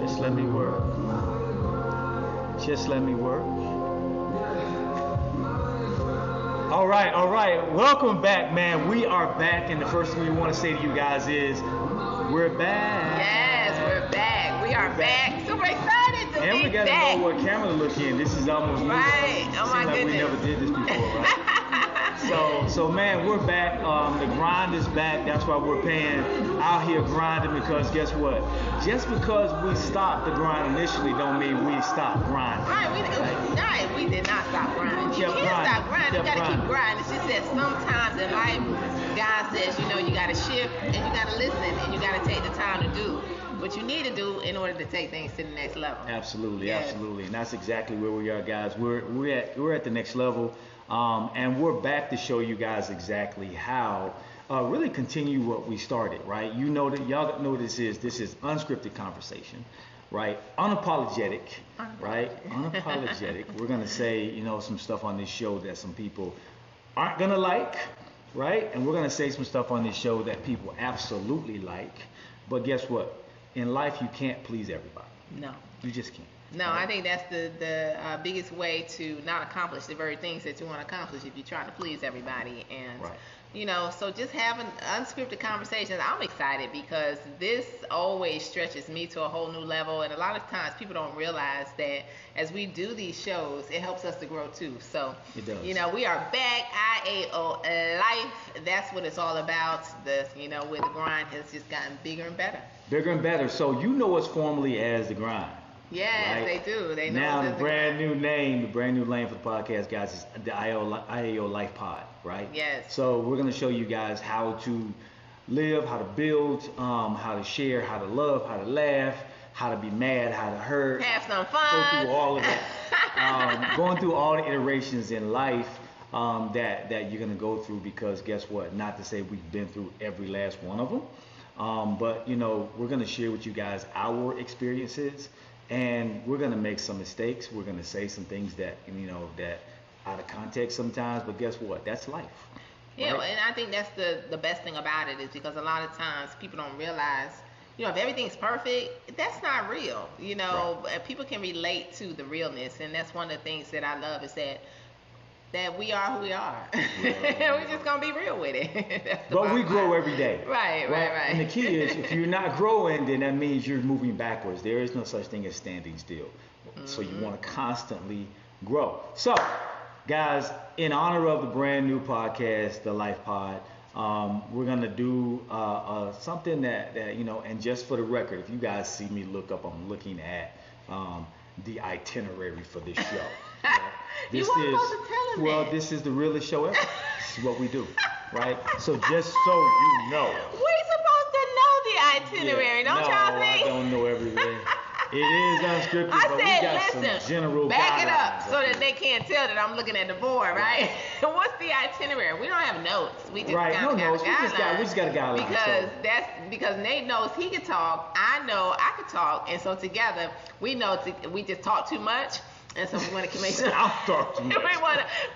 Just let me work. Just let me work. All right, all right. Welcome back, man. We are back, and the first thing we want to say to you guys is, we're back. Yes, we're back. We are back. Super excited to And be we got back. to know what camera to look in. This is almost new. Right. Oh my Seems like goodness. we never did this before, right? So man, we're back. The grind is back. That's why we're paying out here grinding, because guess what? Just because we stopped the grind initially don't mean we stopped grinding. Right, we did not stop grinding. You can't stop grinding. You gotta keep grinding. It's just that sometimes in life, God says, you gotta shift and you gotta listen and you gotta take the time to do what you need to do in order to take things to the next level. Absolutely, Yes. absolutely, and that's exactly where we are, guys. We're at the next level, and we're back to show you guys exactly how really continue what we started. Right? You know that y'all know this is unscripted conversation, right? Unapologetic, right? Unapologetic. We're gonna say some stuff on this show that some people aren't gonna like, right? And we're gonna say some stuff on this show that people absolutely like. But guess what? In life, you can't please everybody. No. You just can't. No, right? I think that's the biggest way to not accomplish the very things that you want to accomplish if you're trying to please everybody. And, so just having unscripted conversations, I'm excited because this always stretches me to a whole new level. And a lot of times people don't realize that as we do these shows, it helps us to grow too. So, it does. We are back, IAO Life. That's what it's all about. Where the grind has just gotten bigger and better. Bigger and better. So you know us formally as The Grind. Yes, right? They do. They know now us the as brand new name for the podcast, guys, is the IAO Lifepod, right? Yes. So we're going to show you guys how to live, how to build, how to share, how to love, how to laugh, how to be mad, how to hurt. Have some fun. Go through all of that. Going through all the iterations in life that you're going to go through, because guess what? Not to say we've been through every last one of them. But we're going to share with you guys our experiences, and we're going to make some mistakes. We're going to say some things that that out of context sometimes, but guess what? That's life. Yeah, right? and I think that's the best thing about it, is because a lot of times people don't realize, if everything's perfect, that's not real. Right. People can relate to the realness, and that's one of the things that I love, is that we are who we are. We're just gonna be real with it. But we grow every day. Right. And the key is, if you're not growing, then that means you're moving backwards. There is no such thing as standing still. Mm-hmm. So you want to constantly grow. So, guys, in honor of the brand new podcast, the Lifepod, we're gonna do something that and just for the record, if you guys see me look up, I'm looking at the itinerary for this show. You weren't supposed to tell him that. This is the realest show ever. This is what we do, right? So just so you know. We're supposed to know the itinerary, don't y'all think? I don't know everything. It is unscripted, but we got some general back it up guidelines so that they can't tell that I'm looking at the board, right? What's the itinerary? We don't have notes. We just no notes. We just got a guideline. Because Nate knows he can talk. I know I can talk, and so together we know we just talk too much. And so we want to make sure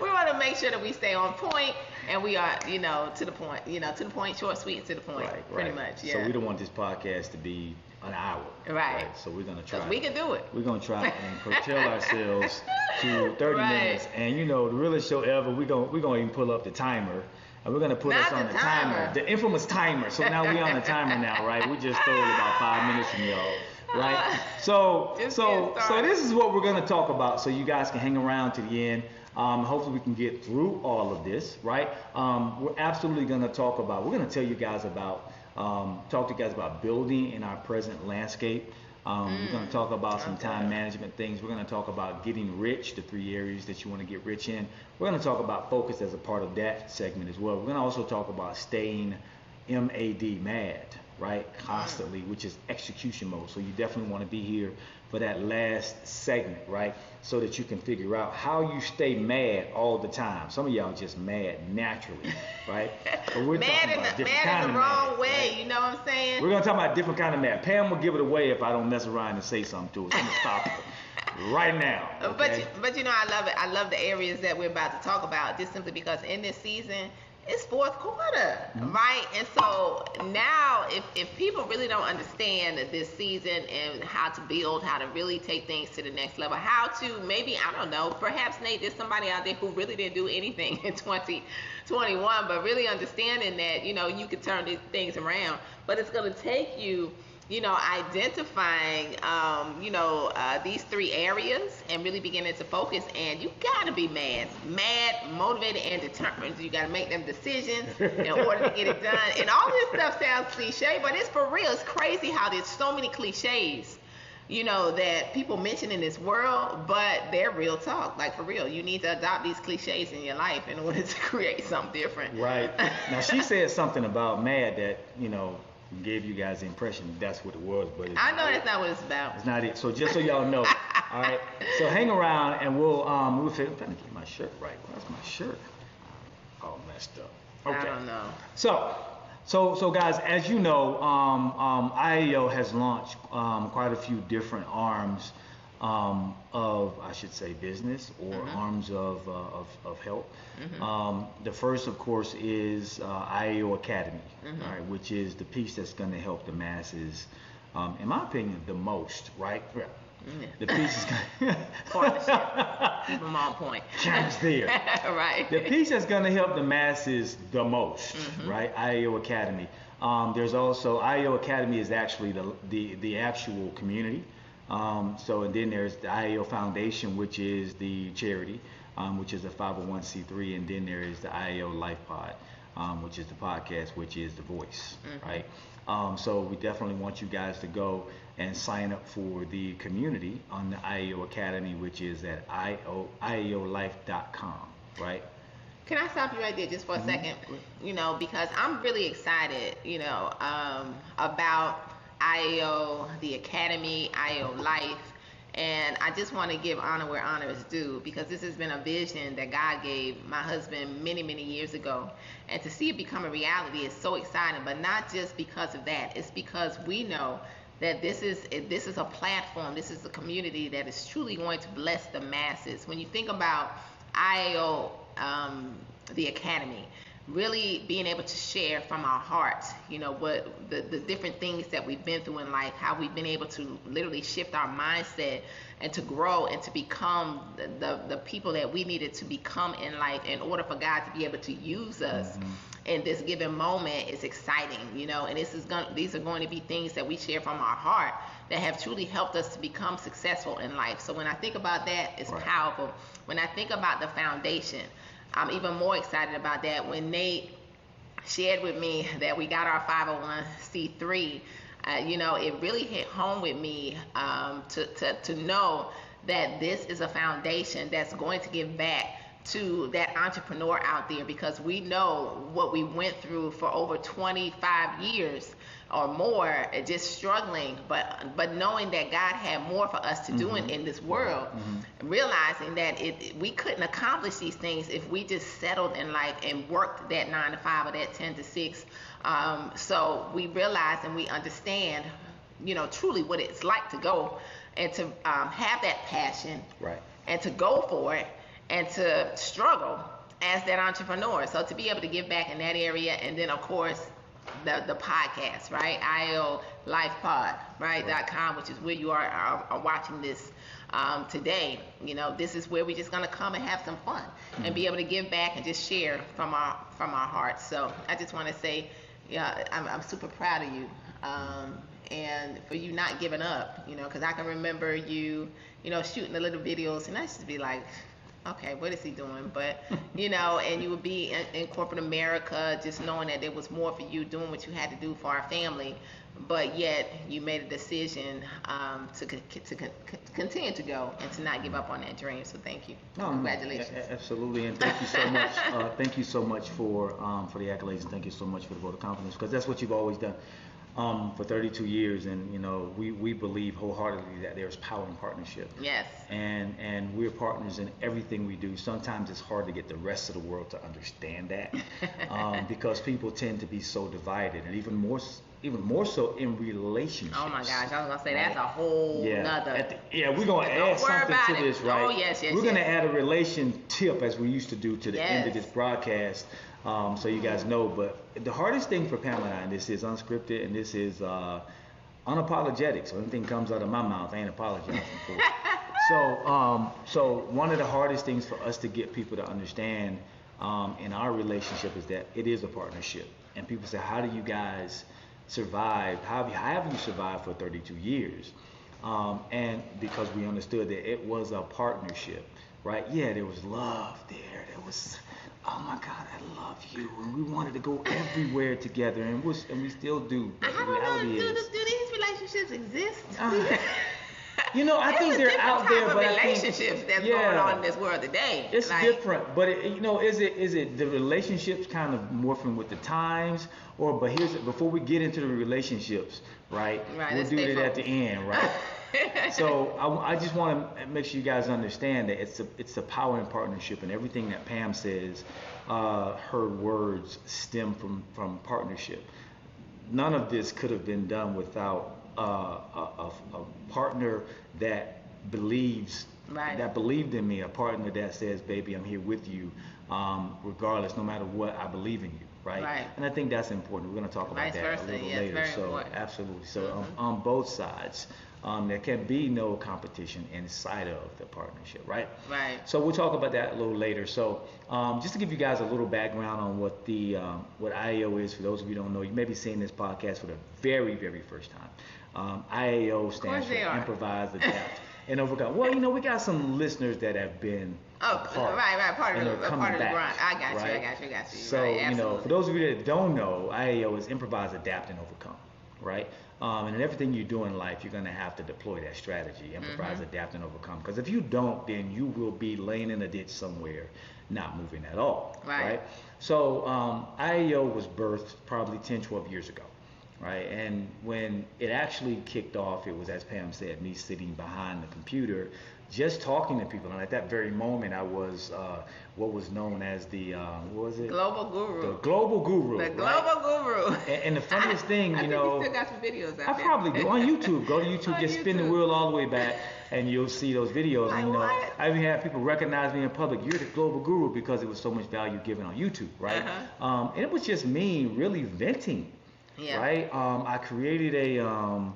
we want to make sure that we stay on point, and we are to the point, short, sweet, and to the point, pretty much. Yeah. So we don't want this podcast to be an hour. Right. So we're gonna try. We can do it. We're gonna try and curtail ourselves to 30 minutes, and the realest show ever. We're gonna even pull up the timer. And we're going to put us on the timer. The infamous timer. So now we're on the timer now, right? We just stole about 5 minutes from y'all, right? So this is what we're going to talk about, so you guys can hang around to the end. Hopefully we can get through all of this, right? We're absolutely going to talk to you guys about building in our present landscape. We're going to talk about some time management things. We're going to talk about getting rich, the 3 areas that you want to get rich in. We're going to talk about focus as a part of that segment as well. We're going to also talk about staying mad, right? Constantly, which is execution mode. So you definitely want to be here for that last segment, right? So that you can figure out how you stay mad all the time. Some of y'all just mad naturally, right? But we're mad in the wrong way, right? You know what I'm saying? We're going to talk about different kind of mad. Pam will give it away if I don't mess around and say something to her. I'm going to stop her right now. Okay? But I love it. I love the areas that we're about to talk about, just simply because in this season, it's fourth quarter, right? And so now if people really don't understand this season and how to build, how to really take things to the next level, how to maybe, I don't know, perhaps Nate, there's somebody out there who really didn't do anything in 2021, but really understanding that, you can turn these things around, but it's going to take you identifying, these three areas and really beginning to focus. And you got to be mad, motivated, and determined. You got to make them decisions in order to get it done. And all this stuff sounds cliche, but it's for real. It's crazy how there's so many cliches, that people mention in this world, but they're real talk. Like, for real, you need to adopt these cliches in your life in order to create something different. Right. Now, she said something about mad that, gave you guys the impression that's what it was, but I know that's not what it's about. It's not it. So just so y'all know, all right. So hang around and we'll fit. I'm trying to get my shirt right. Where's my shirt? All messed up. Okay. I don't know. So guys, as you know, IAO has launched quite a few different arms of, I should say, business or arms of help. The first, of course, is IAO Academy, all right, which is the piece that's going to help the masses, in my opinion, the most, right? The piece is going partnership. Keep them on point. James there. Right. The piece that's going to help the masses the most, right? IAO Academy. There's also IAO Academy is actually the actual community. So and then there's the IAO Foundation, which is the charity, which is a 501c3, and then there is the IAO Lifepod, which is the podcast, which is the voice, right? So we definitely want you guys to go and sign up for the community on the IAO Academy, which is at IAOlife.com, right? Can I stop you right there just for a second? Because I'm really excited, about IAO, the Academy, IAO Life, and I just want to give honor where honor is due, because this has been a vision that God gave my husband many, many years ago, and to see it become a reality is so exciting. But not just because of that, it's because we know that this is a platform, this is a community that is truly going to bless the masses. When you think about IAO, the Academy, really being able to share from our hearts, what the different things that we've been through in life, how we've been able to literally shift our mindset and to grow and to become the people that we needed to become in life in order for God to be able to use us in this given moment is exciting, and these are going to be things that we share from our heart that have truly helped us to become successful in life. So when I think about that, it's powerful. When I think about the foundation, I'm even more excited about that. When Nate shared with me that we got our 501c3, it really hit home with me to know that this is a foundation that's going to give back to that entrepreneur out there, because we know what we went through for over 25 years or more, just struggling, but knowing that God had more for us to do in this world, realizing that we couldn't accomplish these things if we just settled in life and worked that 9 to 5 or that 10 to 6. So we realize and we understand, truly what it's like to go and to have that passion, and to go for it and to struggle as that entrepreneur. So to be able to give back in that area, and then of course the podcast, right? IAO Lifepod, right? .com, which is where you are watching this today. This is where we're just gonna come and have some fun and be able to give back and just share from our hearts. So I just want to say, I'm super proud of you, and for you not giving up. Because I can remember you, shooting the little videos, and I used to be like, okay, what is he doing? But, and you would be in corporate America, just knowing that there was more for you, doing what you had to do for our family, but yet you made a decision to continue to go and to not give up on that dream. So thank you. Congratulations. Absolutely, and thank you so much. Thank you so much for the accolades, and thank you so much for the vote of confidence, because that's what you've always done. For 32 years, and we believe wholeheartedly that there's power in partnership. Yes. And we're partners in everything we do. Sometimes it's hard to get the rest of the world to understand that, because people tend to be so divided, and even more so in relationships. Oh my gosh, I was gonna say that's a whole nother. We're gonna add something to this, right? Oh yes. We're gonna add a relation tip, as we used to do, to the end of this broadcast. So you guys know. But the hardest thing for Pamela and I, and this is unscripted, and this is unapologetic. So anything comes out of my mouth, I ain't apologizing for. So one of the hardest things for us to get people to understand in our relationship is that it is a partnership. And people say, how do you guys survive? How have you survived for 32 years? And because we understood that it was a partnership, right? Yeah, there was love there. There was, oh my God, I love you. And we wanted to go everywhere together, and we still do. But the reality is, do these relationships exist? I think they're out there, but relationships that's going on in this world today. It's different, but is it the relationships kind of morphing with the times, but before we get into the relationships, right? We'll do that at the end, right? So I just want to make sure you guys understand that it's the power in partnership, and everything that Pam says, her words stem from partnership. None of this could have been done without a partner that believes, that believed in me, a partner that says, baby, I'm here with you, regardless, no matter what, I believe in you, right? And I think that's important. We're going to talk about that a little later. So important. Absolutely. So on both sides, there can be no competition inside of the partnership, right? So we'll talk about that a little later. So just to give you guys a little background on what what IAO is, for those of you who don't know, you may be seeing this podcast for the very, very first time. IAO stands for Improvise, Adapt, and Overcome. Well, we got some listeners that have been part of the grind. I got you. So, for those of you that don't know, IAO is Improvise, Adapt, and Overcome, right? And in everything you do in life, you're going to have to deploy that strategy, improvise, adapt, and overcome. Because if you don't, then you will be laying in a ditch somewhere, not moving at all, right? So IAO was birthed probably 10, 12 years ago. Right, and when it actually kicked off, it was, as Pam said, me sitting behind the computer, just talking to people. And at that very moment, I was what was known as the what was it? Global Guru. The Global Guru. The Global Guru. And the funniest thing, I think you still got some videos out there. I probably do on YouTube. Go to YouTube, just spin the wheel all the way back, and you'll see those videos. And, I even had people recognize me in public. You're the Global Guru, because there was so much value given on YouTube, right? And it was just me really venting. Right? I created a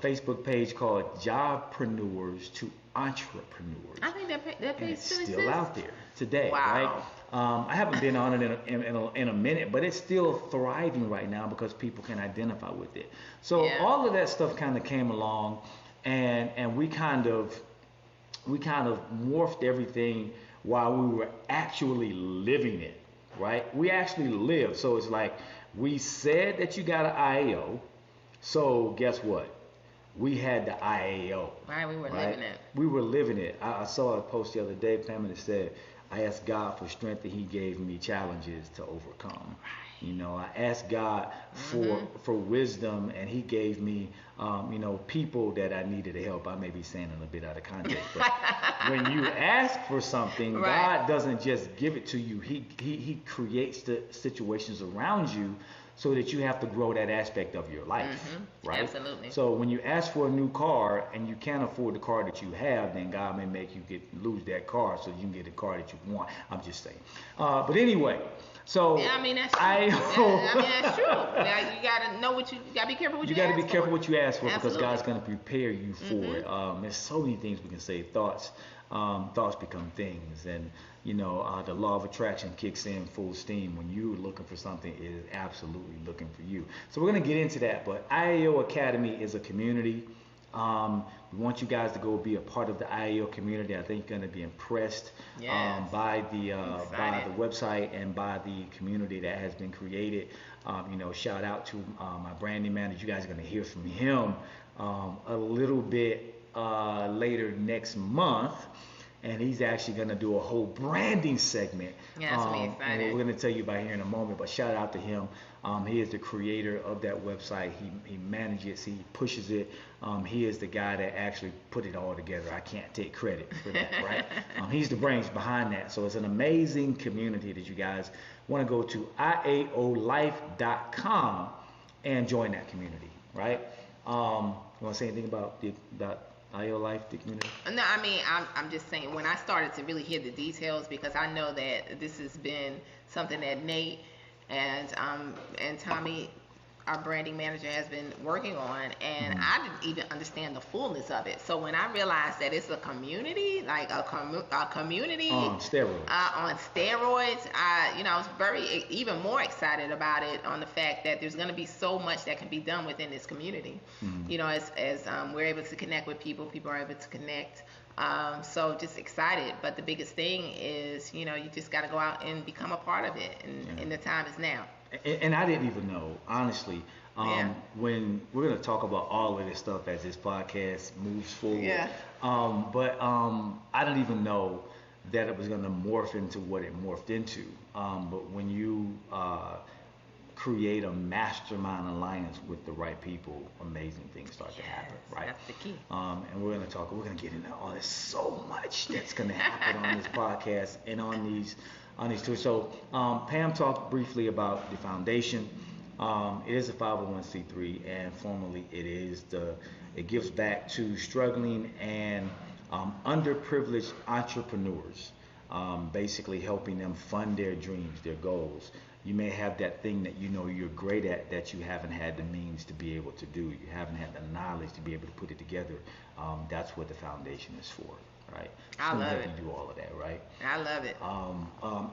Facebook page called Jobpreneurs to Entrepreneurs. I think that page still out there today, right? I haven't been on it in a minute, but it's still thriving right now because people can identify with it. So all of that stuff kind of came along, and we kind of morphed everything while we were actually living it, right? We actually live. So it's like, we said that you got an IAO, so guess what? We had the IAO. Right, we were living it. We were living it. I saw a post the other day, Pamela said, I asked God for strength, and He gave me challenges to overcome. I asked God for wisdom, and He gave me, people that I needed to help. I may be saying it a bit out of context, but when you ask for something, God doesn't just give it to you. He creates the situations around you so that you have to grow that aspect of your life, right? Absolutely. So when you ask for a new car and you can't afford the car that you have, then God may make you lose that car so you can get the car that you want. I'm just saying. But anyway. So that's true. That's true. Now you gotta know you gotta be careful what you ask for. You gotta be careful what you ask for, because God's gonna prepare you for it. There's so many things we can say. Thoughts become things, and the law of attraction kicks in full steam when you're looking for something. It is absolutely looking for you. So we're gonna get into that. But IAO Academy is a community. We want you guys to go be a part of the IAO community. I think you're going to be impressed by the website and by the community that has been created. Shout out to my branding manager. You guys are going to hear from him a little bit later next month. And he's actually going to do a whole branding segment. Yeah, that's me excited. And we're going to tell you about here in a moment. But shout out to him. He is the creator of that website. He manages, he pushes it. He is the guy that actually put it all together. I can't take credit for that, right? He's the brains behind that. So it's an amazing community that you guys want to go to IAOlife.com and join that community, right? You want to say anything about IAO Life, the community? No, I mean, I'm just saying, when I started to really hear the details, because I know that this has been something that Nate and Tommy, our branding manager, has been working on, and I didn't even understand the fullness of it. So when I realized that it's a community, like a community on steroids, I was very even more excited about it, on the fact that there's going to be so much that can be done within this community. As we're able to connect with people are able to connect. So just excited. But the biggest thing is, you just got to go out and become a part of it, and the time is now. And I didn't even know, honestly, when we're going to talk about all of this stuff as this podcast moves forward. But I didn't even know that it was going to morph into what it morphed into. But when you create a mastermind alliance with the right people, amazing things start to happen, right? That's the key. And we're going to get into all this, so much that's going to happen on this podcast and on these tours. So Pam talked briefly about the foundation. It is a 501c3, and formally it gives back to struggling and underprivileged entrepreneurs, basically helping them fund their dreams, their goals. You may have that thing that you're great at that you haven't had the means to be able to do. You haven't had the knowledge to be able to put it together. That's what the foundation is for, right? I love it. You do all of that, right? I love it.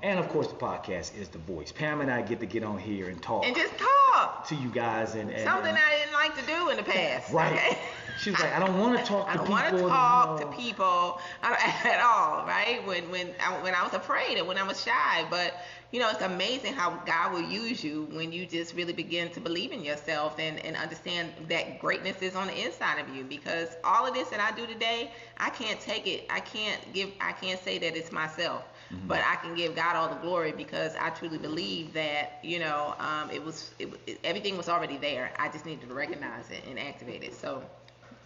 And of course, the podcast is the voice. Pam and I get on here and talk. And just talk to you guys. And something I didn't like to do in the past. Right. Okay? She was like, I don't want to talk to people. I don't want to talk to people at all, right? When I was afraid and when I was shy. But, it's amazing how God will use you when you just really begin to believe in yourself and understand that greatness is on the inside of you. Because all of this that I do today, I can't take it. I can't say that it's myself. But I can give God all the glory, because I truly believe that, everything was already there. I just needed to recognize it and activate it. So,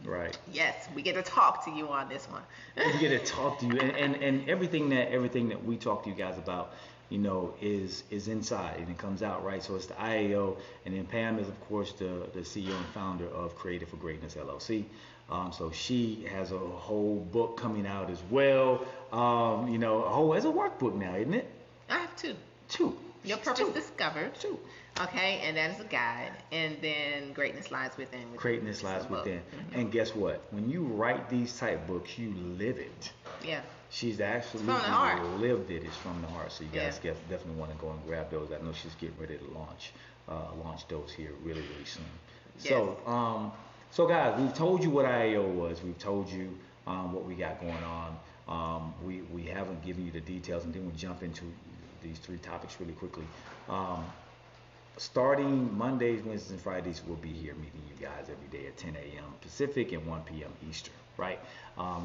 right. Yes, we get to talk to you on this one. We get to talk to you, and everything that we talk to you guys about, is inside and it comes out, right? So it's the IAO, and then Pam is, of course, the CEO and founder of Creative for Greatness LLC. So she has a whole book coming out as well. It's a workbook now, isn't it? I have two. Your Purpose Discovered. Two. Okay, and that is a guide. And then Greatness Lies Within. Greatness Lies Within. And guess what? When you write these type books, you live it. Yeah. She's actually lived it. It's from the heart. So you guys definitely want to go and grab those. I know she's getting ready to launch those here really, really soon. Yes. So guys, we've told you what IAO was. We've told you what we got going on. We haven't given you the details, and then we'll jump into these three topics really quickly. Starting Mondays, Wednesdays, and Fridays, we'll be here meeting you guys every day at 10 a.m. Pacific and 1 p.m. Eastern, right?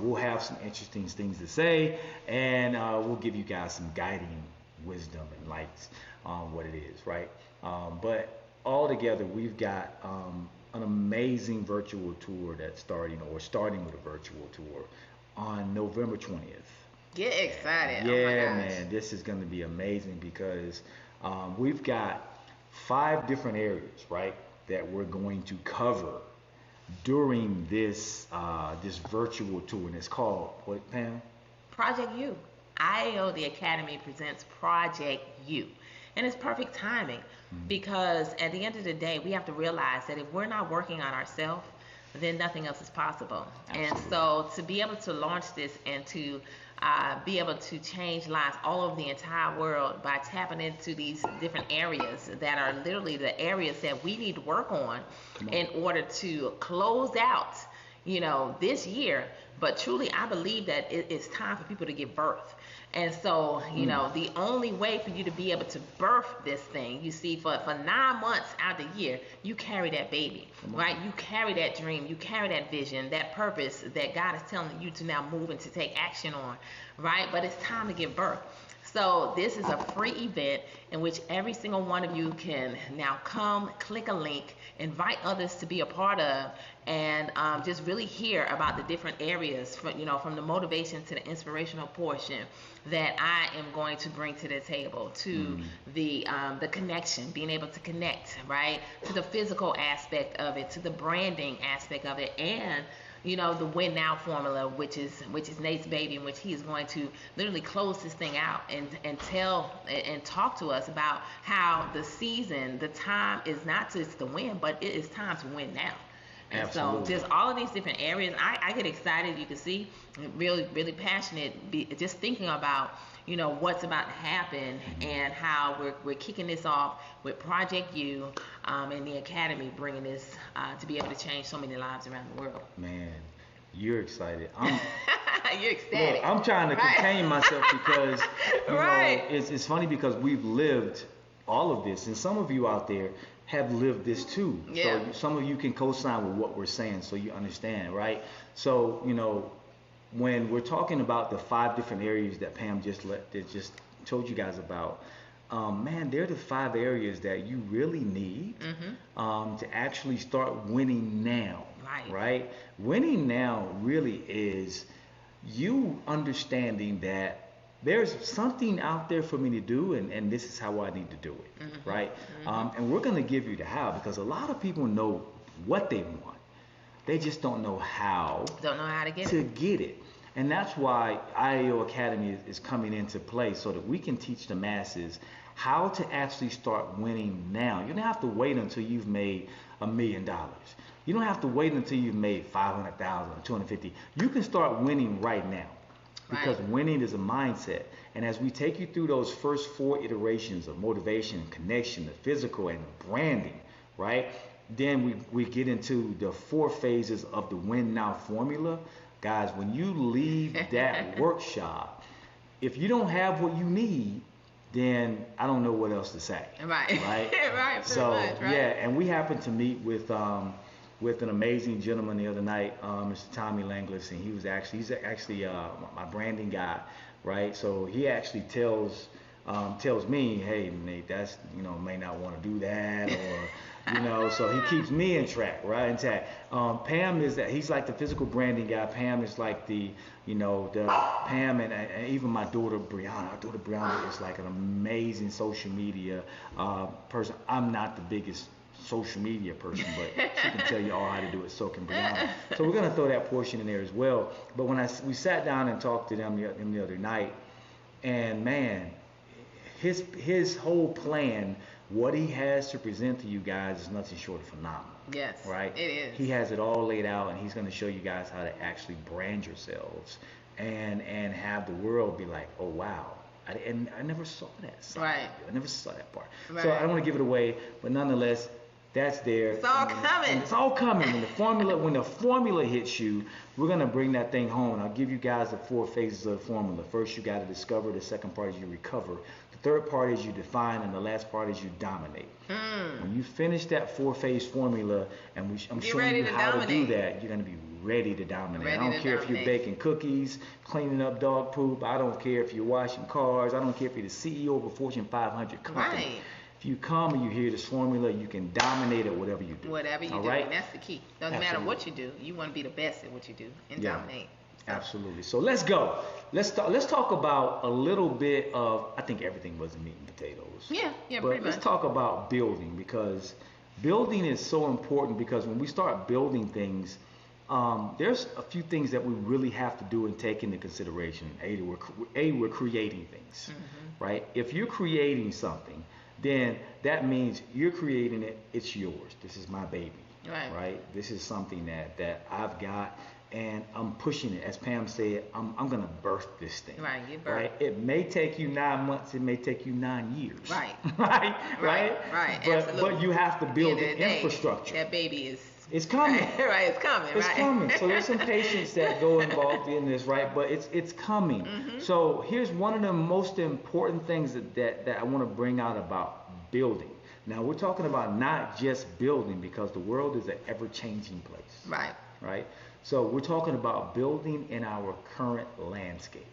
We'll have some interesting things to say, and we'll give you guys some guiding wisdom and lights on what it is, right? But all together, we've got an amazing virtual tour that's starting with a virtual tour on November 20th. Get excited. Yeah, oh my gosh. Man, this is going to be amazing, because we've got 5 different areas, right, that we're going to cover during this virtual tour, and it's called what, Pam? Project U. IAO, the Academy, presents Project U. And it's perfect timing, because at the end of the day, we have to realize that if we're not working on ourselves, then nothing else is possible. Absolutely. And so to be able to launch this and to be able to change lives all over the entire world by tapping into these different areas that are literally the areas that we need to work on in order to close out, this year. But truly, I believe that it's time for people to give birth. And so, the only way for you to be able to birth this thing, you see, for 9 months out of the year, you carry that baby, right? You carry that dream, you carry that vision, that purpose that God is telling you to now move and to take action on, right? But it's time to give birth. So this is a free event in which every single one of you can now come, click a link, invite others to be a part of, and just really hear about the different areas, from the motivation to the inspirational portion that I am going to bring to the table, to the connection, being able to connect, right, to the physical aspect of it, to the branding aspect of it, and the win now formula, which is Nate's baby, in which he is going to literally close this thing out and tell and talk to us about how the time is not just to win, but it is time to win now. And Absolutely. so just all of these different areas, I get excited. You can see, really, really passionate, just thinking about, what's about to happen and how we're kicking this off with Project U and the Academy, bringing this to be able to change so many lives around the world. Man, you're excited. You're ecstatic. Look, I'm trying to contain myself because, it's funny because we've lived all of this, and some of you out there have lived this too. Yeah. So some of you can co-sign with what we're saying, so you understand, right? So, when we're talking about the 5 different areas that Pam just told you guys about, man, they're the 5 areas that you really need to actually start winning now. Right? Winning now really is you understanding that there's something out there for me to do, and this is how I need to do it, right? And we're going to give you the how, because a lot of people know what they want. They just don't know how. Don't know how to get it. And that's why IAO Academy is coming into play, so that we can teach the masses how to actually start winning now. You don't have to wait until you've made $1 million. You don't have to wait until you've made 500,000 or 250. You can start winning right now. Because winning is a mindset. And as we take you through those first 4 iterations of motivation, connection, the physical, and the branding, right? Then we get into the 4 phases of the win now formula. Guys, when you leave that workshop, if you don't have what you need, then I don't know what else to say. Right. Right. So, much, right? Yeah, and we happened to meet with an amazing gentleman the other night, Mr. Tommy Langlis, and he's actually my branding guy, right? So he actually tells me, hey, Nate, that's, may not want to do that, or, so he keeps me in track, right? Intact. Pam he's like the physical branding guy. Pam is like the Pam and even my daughter Brianna. Our daughter Brianna is like an amazing social media person. I'm not the biggest social media person, but she can tell you all how to do it, so can Brianna. So we're going to throw that portion in there as well. But when we sat down and talked to them the other night, and man, his whole plan, what he has to present to you guys, is nothing short of phenomenal. Yes, right? It is. He has it all laid out, and he's going to show you guys how to actually brand yourselves and have the world be like, oh wow. I never saw that side. Right. I never saw that part. Right. So I don't want to give it away, but nonetheless, that's there. It's all coming. And it's all coming. When the formula hits you, we're gonna bring that thing home. And I'll give you guys the 4 phases of the formula. First, you got to discover. The second part is you recover. The third part is you define, and the last part is you dominate. When you finish that 4-phase formula, and I'm showing you how to do that, you're gonna be ready to dominate. I don't care if you're baking cookies, cleaning up dog poop. I don't care if you're washing cars. I don't care if you're the CEO of a Fortune 500 company. Right. If you come and you hear this formula, you can dominate at whatever you do. Whatever you do, right? and that's the key. Doesn't matter what you do, you want to be the best at what you do and dominate. So. Absolutely. So let's go. Let's talk about a little bit of, I think everything was meat and potatoes. Yeah, but pretty much. Let's talk about building, because building is so important, because when we start building things, there's a few things that we really have to do and take into consideration. We're creating things, right? If you're creating something, then that means you're creating it. It's yours. This is my baby, right? This is something that I've got, and I'm pushing it. As Pam said, I'm gonna birth this thing. Right, you birth. Right. It may take you 9 months. It may take you 9 years. Right. Right. But you have to build the infrastructure. That baby is. It's coming. Right, it's coming. It's coming. So there's some patience that go involved in this, right? But it's coming. So here's one of the most important things that I want to bring out about building. Now we're talking about not just building, because the world is an ever-changing place. Right. So we're talking about building in our current landscape.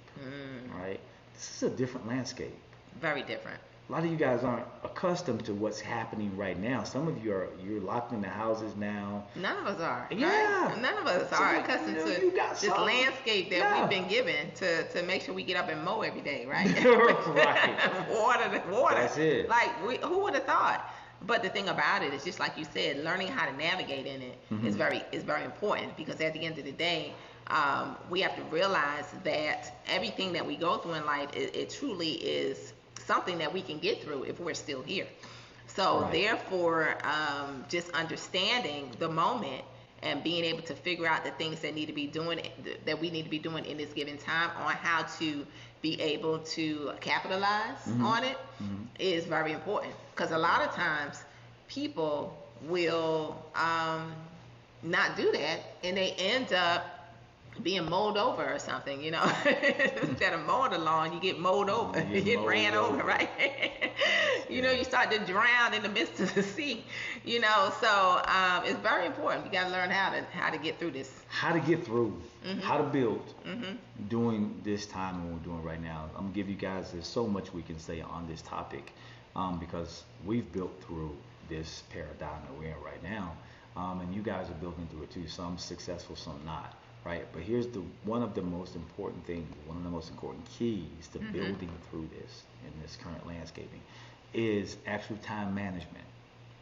Right. This is a different landscape. Very different. A lot of you guys aren't accustomed to what's happening right now. Some of you you're locked in the houses now. None of us are. Yeah. Right? None of us are accustomed to this landscape that we've been given to make sure we get up and mow every day, right? Right. Water. That's it. Like, who would have thought But the thing about it is, just like you said, learning how to navigate in it is very important, because at the end of the day, we have to realize that everything that we go through in life, it truly is something that we can get through if we're still here. So therefore, just understanding the moment and being able to figure out the things that we need to be doing in this given time, on how to be able to capitalize on it, is very important. Because a lot of times people will not do that, and they end up being mowed over or something, you know. Instead of mowed along, you get mowed over. You get ran over, right? You know, you start to drown in the midst of the sea, you know. So it's very important. You got to learn how to get through this. How to get through, how to build during this time and what we're doing right now. I'm going to give you guys, there's so much we can say on this topic, because we've built through this paradigm that we're in right now. And you guys are building through it too. Some successful, some not. Right, but here's one of the most important things, one of the most important keys to building through this in this current landscaping is actual time management.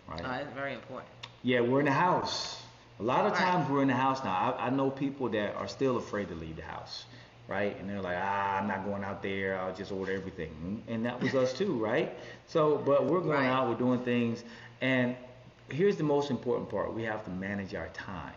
Right. That's very important. Yeah, we're in the house. A lot of times we're in the house now. I know people that are still afraid to leave the house, right? And they're like, I'm not going out there. I'll just order everything. And that was us too, right? So, but we're going out, we're doing things. And here's the most important part. We have to manage our time.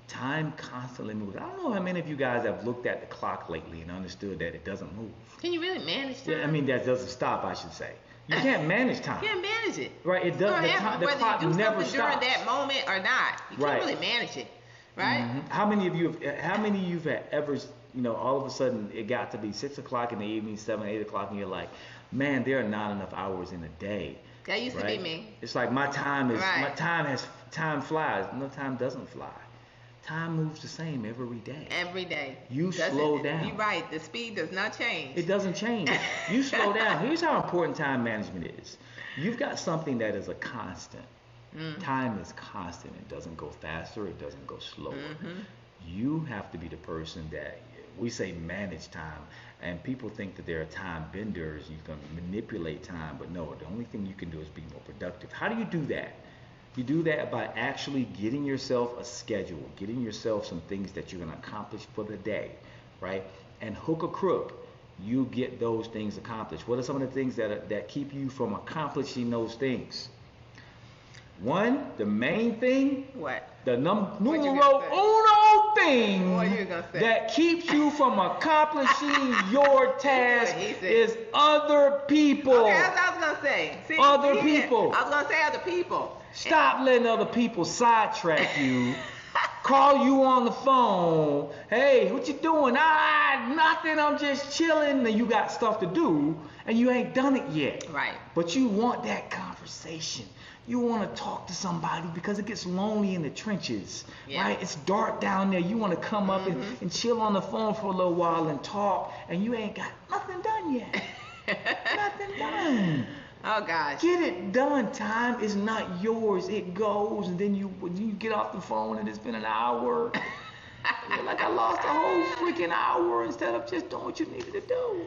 Time constantly moves. I don't know how many of you guys have looked at the clock lately and understood that it doesn't move. Can you really manage time? Yeah, I mean, that doesn't stop, I should say. You can't manage time. You can't manage it. Right, it does. The clock never stops. During that moment or not, you can't really manage it, right? How many of you have ever, you know, all of a sudden it got to be 6 o'clock in the evening, 7, 8 o'clock, and you're like, man, there are not enough hours in a day. That used to be me. It's like my time flies. No, time doesn't fly. Time moves the same every day. Every day. You slow down. You're right. The speed does not change. It doesn't change. You slow down. Here's how important time management is. You've got something that is a constant. Time is constant. It doesn't go faster. It doesn't go slower. You have to be the person that, we say manage time, and people think that there are time benders. You can manipulate time, but no, the only thing you can do is be more productive. How do you do that? You do that by actually getting yourself a schedule, getting yourself some things that you're going to accomplish for the day, right? And hook or crook, you get those things accomplished. What are some of the things that keep you from accomplishing those things? One, the main thing. What? The numero uno thing that keeps you from accomplishing your task is other people. Okay, that's what I was gonna say. See, other people. I was gonna say other people. Stop letting other people sidetrack you. Call you on the phone. Hey, what you doing? Nothing. I'm just chilling. And you got stuff to do, and you ain't done it yet. Right. But you want that conversation. You want to talk to somebody because it gets lonely in the trenches, right? It's dark down there. You want to come up and chill on the phone for a little while and talk, and you ain't got nothing done yet. Nothing done. Oh, gosh. Get it done. Time is not yours. It goes, and then you get off the phone and it's been an hour. You're like, I lost a whole freaking hour instead of just doing what you needed to do.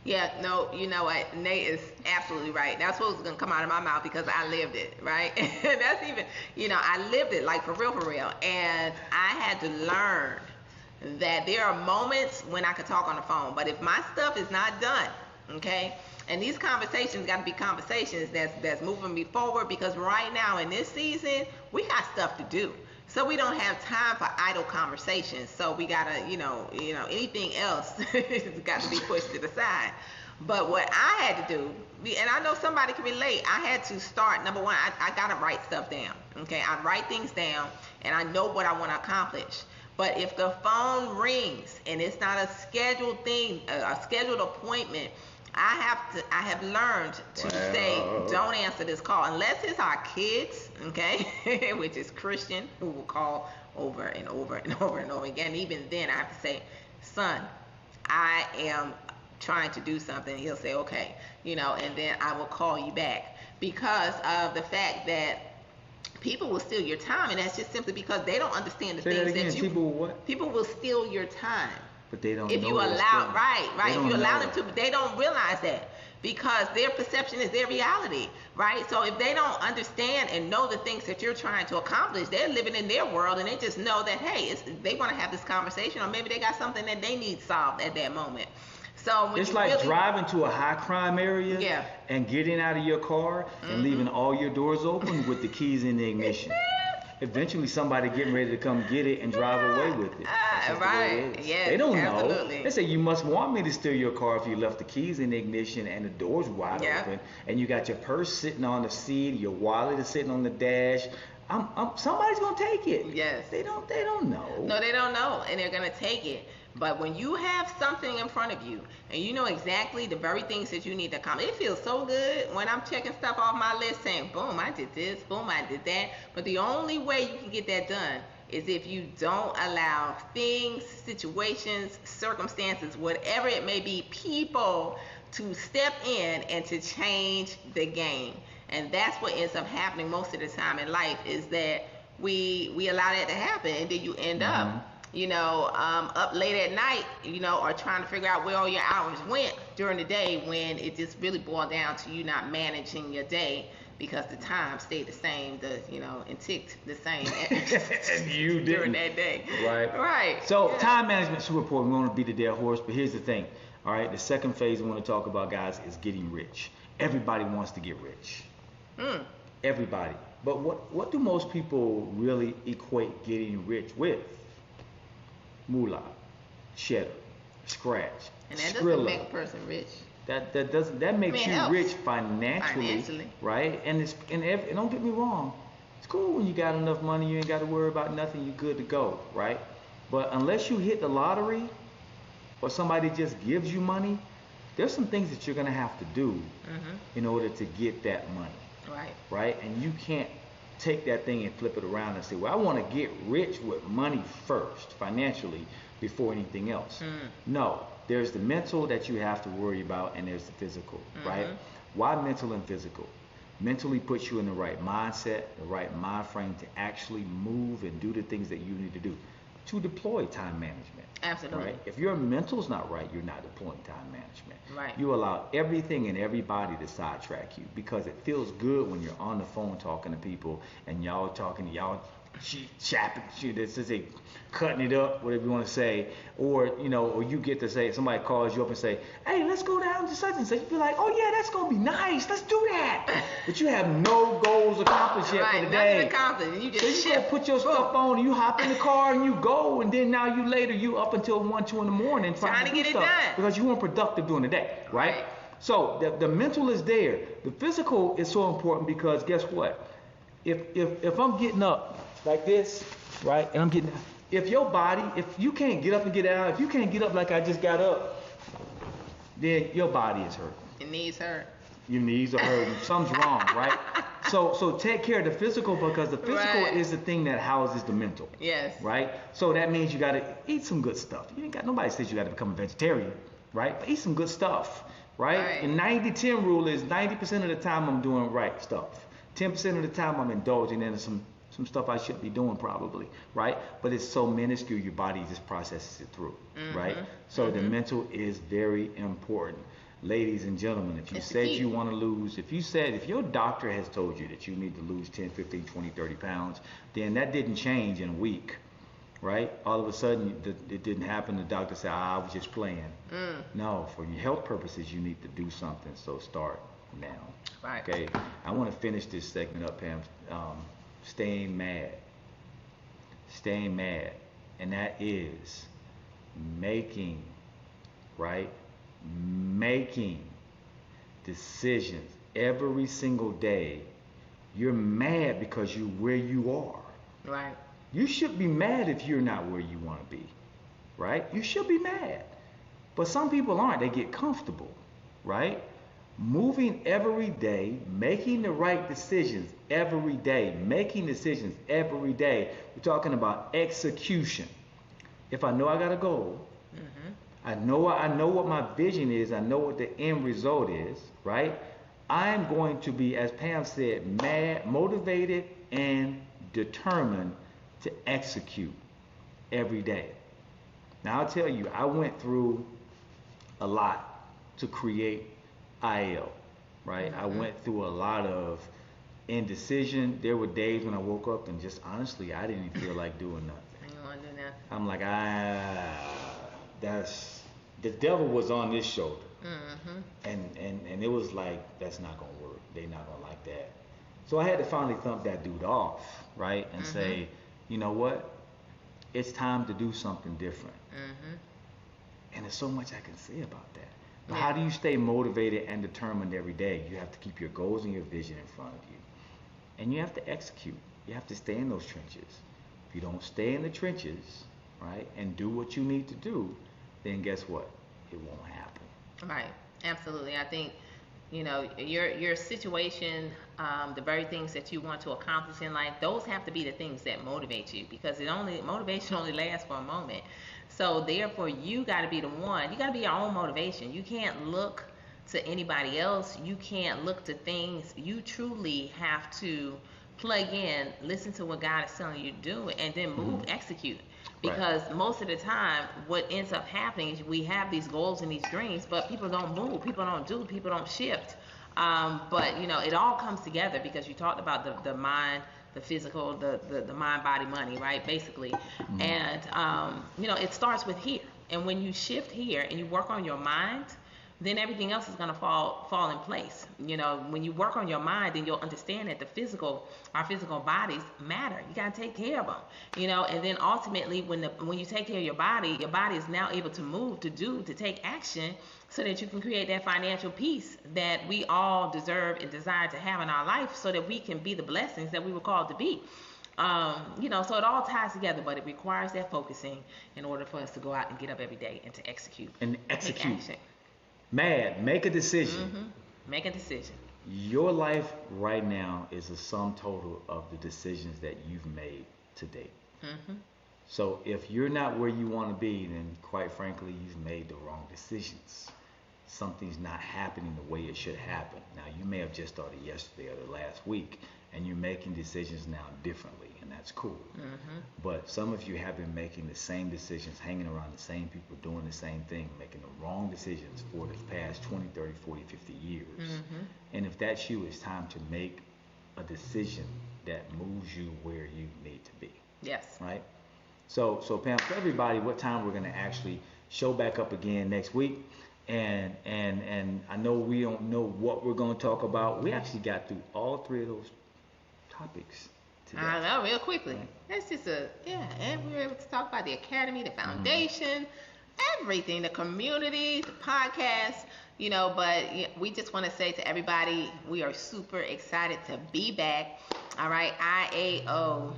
Yeah, no, you know what? Nate is absolutely right. That's what was going to come out of my mouth because I lived it, right? That's even, you know, I lived it, like, for real. And I had to learn that there are moments when I could talk on the phone, but if my stuff is not done, okay, and these conversations got to be conversations that's moving me forward, because right now in this season, we got stuff to do. So we don't have time for idle conversations. So we gotta, you know, anything else has got to be pushed to the side. But what I had to do, and I know somebody can relate, I had to start, number one, I gotta write stuff down. Okay, I write things down, and I know what I want to accomplish. But if the phone rings and it's not a scheduled thing, a scheduled appointment, I have learned to say, don't answer this call unless it's our kids, okay, which is Christian, who will call over and over and over and over again. Even then, I have to say, son, I am trying to do something. He'll say, okay, you know, and then I will call you back, because of the fact that people will steal your time, and that's just simply because they don't understand the things that you. People will steal your time. But they don't if know you allow, right, if you allow them to, but they don't realize that. because their perception is their reality, right? So if they don't understand and know the things that you're trying to accomplish, they're living in their world, and they just know that, hey, they want to have this conversation, or maybe they got something that they need solved at that moment. So when it's like really driving to a high crime area, yeah, and getting out of your car and leaving all your doors open with the keys in the ignition. Eventually somebody getting ready to come get it and drive away with it. Right. Yes, they don't absolutely. know. They say, you must want me to steal your car if you left the keys in the ignition and the doors wide open, and you got your purse sitting on the seat, your wallet is sitting on the dash. Somebody's gonna take it. Yes. They don't know. No, they don't know, and they're gonna take it. But when you have something in front of you and you know exactly the very things that you need to accomplish, it feels so good when I'm checking stuff off my list saying, boom, I did this, boom, I did that. But the only way you can get that done is if you don't allow things, situations, circumstances, whatever it may be, people to step in and to change the game. And that's what ends up happening most of the time in life, is that we allow that to happen, and then you end up up late at night, or trying to figure out where all your hours went during the day, when it just really boiled down to you not managing your day because the time stayed the same, and ticked the same and you didn't during that day. Right. So time management is super important. We want to beat the dead horse, but here's the thing. All right, the second phase we want to talk about, guys, is getting rich. Everybody wants to get rich. Everybody. But what do most people really equate getting rich with? Moolah, cheddar, scratch, and that Skrilla. doesn't make a person rich. That makes you rich financially, right? And don't get me wrong, it's cool when you got enough money, you ain't got to worry about nothing, you're good to go, right? But unless you hit the lottery or somebody just gives you money, there's some things that you're gonna have to do in order to get that money, right? And you can't take that thing and flip it around and say, well, I want to get rich with money first, financially, before anything else. No, there's the mental that you have to worry about, and there's the physical, right? Why mental and physical? Mentally puts you in the right mindset, the right mind frame to actually move and do the things that you need to do to deploy time management. Absolutely. Right? If your mental's not right, you're not deploying time management. Right. You allow everything and everybody to sidetrack you, because it feels good when you're on the phone talking to people and y'all chapping, this is a cutting it up, whatever you want to say, or you get to say, somebody calls you up and say, hey, let's go down to such and such. You feel like, oh yeah, that's gonna be nice, let's do that. But you have no goals accomplished yet for the day. You just so you go put your stuff on and you hop in the car and you go, and then now you up until 1, 2 in the morning trying to get it done because you weren't productive during the day, right? So the mental is there. The physical is so important, because guess what? If I'm getting up like this, right, and I'm getting, if your body, if you can't get up and get out, if you can't get up like I just got up, then your body is hurting. Your knees hurt. Your knees are hurting. Something's wrong, right? So take care of the physical, because the physical is the thing that houses the mental. Yes. Right? So that means you got to eat some good stuff. Nobody says you got to become a vegetarian, right? But eat some good stuff, right? And 90-10 rule is 90% of the time I'm doing right stuff. 10% of the time I'm indulging in some stuff I should be doing probably, right? But it's so minuscule, your body just processes it through, right? So the mental is very important. Ladies and gentlemen, if you said you want to lose, if your doctor has told you that you need to lose 10, 15, 20, 30 pounds, then that didn't change in a week, right? All of a sudden, it didn't happen. The doctor said, I was just playing. No, for your health purposes, you need to do something. So start now. Right. Okay. I want to finish this segment up, Pam. Staying mad. And that is making decisions every single day. You're mad because you're where you are. Right. You should be mad if you're not where you want to be, right? You should be mad. But some people aren't. They get comfortable, right? Moving every day, making the right decisions every day, We're talking about execution. If I know I got a goal, I know what my vision is, I know what the end result is, right? I'm going to be, as Pam said, motivated and determined to execute every day. Now I'll tell you, I went through a lot to create IAO, right? I went through a lot of indecision. There were days when I woke up and just honestly, I didn't feel like doing nothing. You don't want to do nothing. I'm like, the devil was on this shoulder. And it was like, that's not going to work. They're not going to like that. So I had to finally thump that dude off, right? And say, you know what? It's time to do something different. And there's so much I can say about that. But how do you stay motivated and determined every day? You have to keep your goals and your vision in front of you. And you have to execute. You have to stay in those trenches. If you don't stay in the trenches, right, and do what you need to do, then guess what? It won't happen. Right. Absolutely. I think, you know, your situation, the very things that you want to accomplish in life, those have to be the things that motivate you, because motivation only lasts for a moment. So therefore, you got to be the one. You got to be your own motivation. You can't look to anybody else. You can't look to things. You truly have to plug in, listen to what God is telling you to do, and then move, execute. Because most of the time, what ends up happening is we have these goals and these dreams, but people don't move, people don't do, people don't shift. But you know, it all comes together, because you talked about the mind, the physical, the mind, body, money, right? Basically. And you know, it starts with here. And when you shift here and you work on your mind, then everything else is going to fall in place. You know, when you work on your mind, then you'll understand that our physical bodies matter. You got to take care of them, you know, and then ultimately when you take care of your body is now able to move, to take action, so that you can create that financial peace that we all deserve and desire to have in our life, so that we can be the blessings that we were called to be. You know, so it all ties together, but it requires that focusing in order for us to go out and get up every day and to execute. Make a decision. Make a decision. Your life right now is a sum total of the decisions that you've made to date. So if you're not where you want to be, then quite frankly, you've made the wrong decisions. Something's not happening the way it should happen. Now, you may have just started yesterday or the last week, and you're making decisions now differently, and that's cool. But some of you have been making the same decisions, hanging around the same people, doing the same thing, making the wrong decisions for the past 20, 30, 40, 50 years. And if that's you, it's time to make a decision that moves you where you need to be. Yes. Right? So Pam, tell everybody what time we're going to actually show back up again next week. And I know we don't know what we're going to talk about. We actually got through all three of those topics today. I know, real quickly. That's just and we were able to talk about the academy, the foundation, everything, the community, the podcast, you know, but we just want to say to everybody, we are super excited to be back. All right, IAO,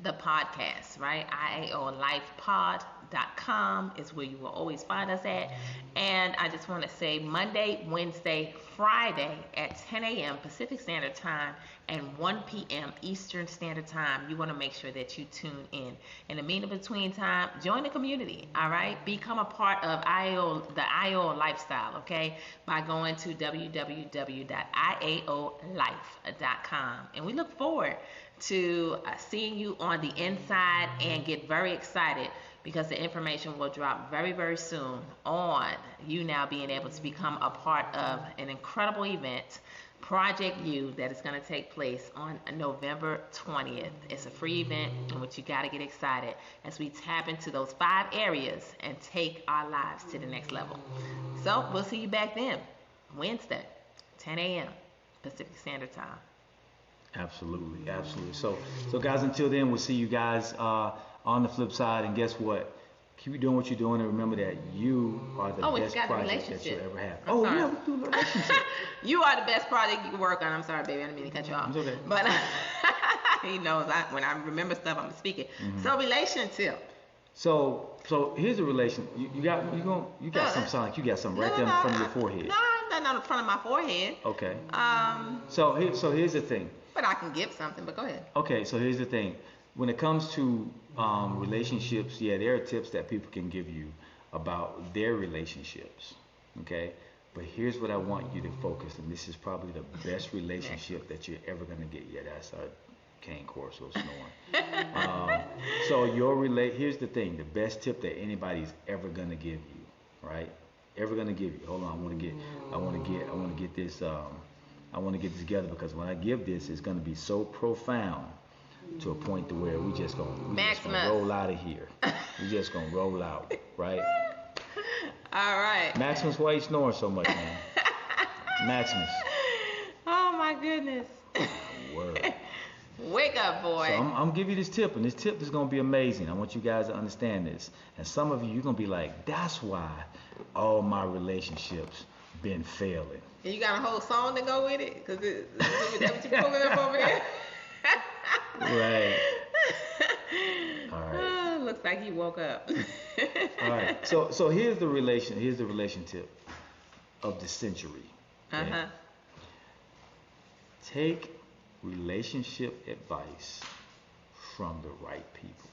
the podcast, right? IAO Lifepod.com is where you will always find us at. And I just want to say Monday, Wednesday, Friday at 10 a.m. Pacific Standard Time and 1 p.m. Eastern Standard Time. You want to make sure that you tune in. In the between time, join the community, all right? Become a part of the IAO lifestyle, okay? By going to www.iaolife.com. And we look forward to seeing you on the inside, and get very excited, because the information will drop very, very soon on you now being able to become a part of an incredible event, Project U, that is going to take place on November 20th. It's a free event in which you got to get excited as we tap into those 5 areas and take our lives to the next level. So we'll see you back then, Wednesday, 10 a.m. Pacific Standard Time. Absolutely. So guys, until then, we'll see you guys on the flip side. And guess what? Keep doing what you're doing, and remember that you are the best project that you'll ever have. Sorry. We do the relationship. You are the best project you can work on. I'm sorry, baby. I didn't mean to cut you off. It's okay. But he knows when I remember stuff, I'm speaking. So relationship. So here's a relation. You got something sound like you got something right there in front of your forehead. No, not in front of my forehead. Okay. So here's the thing. But I can give something. But go ahead. Okay. So here's the thing. When it comes to relationships, there are tips that people can give you about their relationships. Okay. But here's what I want you to focus, and this is probably the best relationship that you're ever gonna get. Yeah, that's our cane corso snoring. So here's the thing: the best tip that anybody's ever gonna give you, right, ever gonna give you. Hold on, I want to get this. I want to get this together because when I give this, it's gonna be so profound to a point to where we just gonna roll out of here. We just gonna roll out, right? All right. Maximus, why you snoring so much, man? Maximus. Oh my goodness. Word. Wake up, boy. So I'm giving you this tip, and this tip is gonna be amazing. I want you guys to understand this. And some of you're gonna be like, that's why all my relationships been failing. And you got a whole song to go with it? Because that's what you're pulling up over there? Right. All right. Oh, looks like he woke up. All right. So here's the relation tip of the century. Okay? Uh-huh. Take relationship advice from the right people.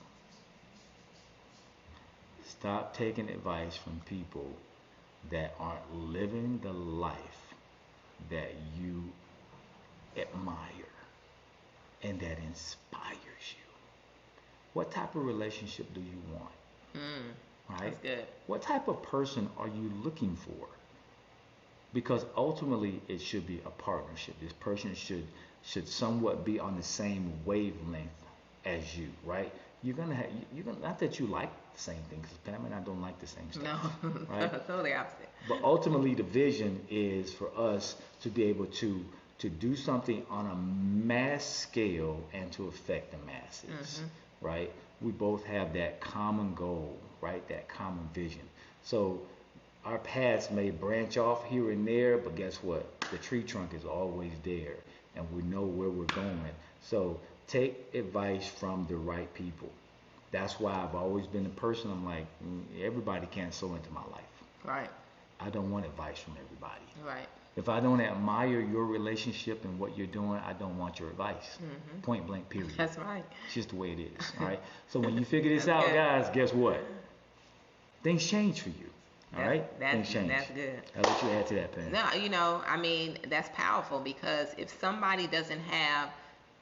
Stop taking advice from people that aren't living the life that you admire and that inspires you. What type of relationship do you want? Right? That's good. What type of person are you looking for? Because ultimately it should be a partnership. This person should somewhat be on the same wavelength as you, right? You're gonna not that you like the same things, because Pam and I don't like the same stuff. No, right? totally opposite. But ultimately the vision is for us to be able to do something on a mass scale and to affect the masses, right? We both have that common goal, right? That common vision. So our paths may branch off here and there, but guess what? The tree trunk is always there, and we know where we're going. So take advice from the right people. That's why I've always been the person, I'm like, everybody can't sow into my life. Right. I don't want advice from everybody. Right. If I don't admire your relationship and what you're doing, I don't want your advice. Point blank, period. That's right. It's just the way it is. All right. So when you figure this out, guys, guess what? Things change for you. All right? Things change. That's good. I'll let you add to that, Pam. No, I mean, that's powerful, because if somebody doesn't have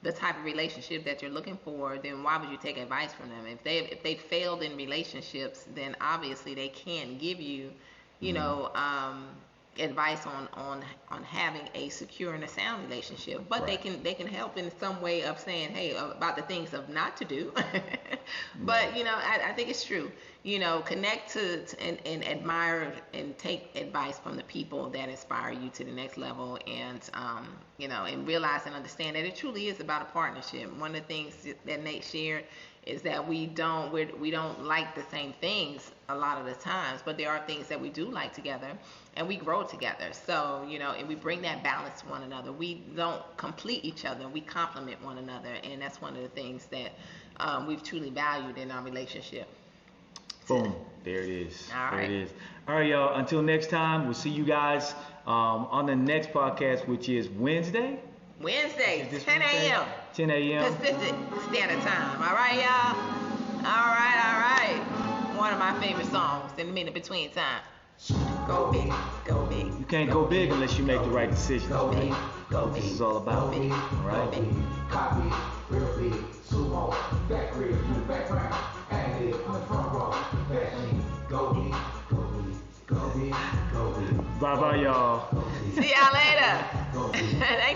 the type of relationship that you're looking for, then why would you take advice from them? If they failed in relationships, then obviously they can't give you, advice on having a secure and a sound relationship. But Right. they can help in some way of saying, hey, about the things of not to do. But I think it's true. Connect to and admire and take advice from the people that inspire you to the next level, and and realize and understand that it truly is about a partnership. One of the things that Nate shared is that we don't like the same things a lot of the times, but there are things that we do like together, and we grow together. So and we bring that balance to one another. We don't complete each other, we complement one another, and that's one of the things that we've truly valued in our relationship. Boom. There it is. All right. There it is. All right, y'all. Until next time, we'll see you guys on the next podcast, which is Wednesday. Wednesday, Is this 10 Wednesday? a.m. 10 a.m. Pacific Standard Time. All right, y'all? All right. One of my favorite songs in the minute between time. Go big, go big. You can't go big unless you make the right decisions. Go big, go This big. is all about. Go big, All right. go big. Copy, real big, sumo, back rib in the background, add it on the front row, back knee, go big, go big, go big, go big. Bye bye, y'all. See y'all later. Thank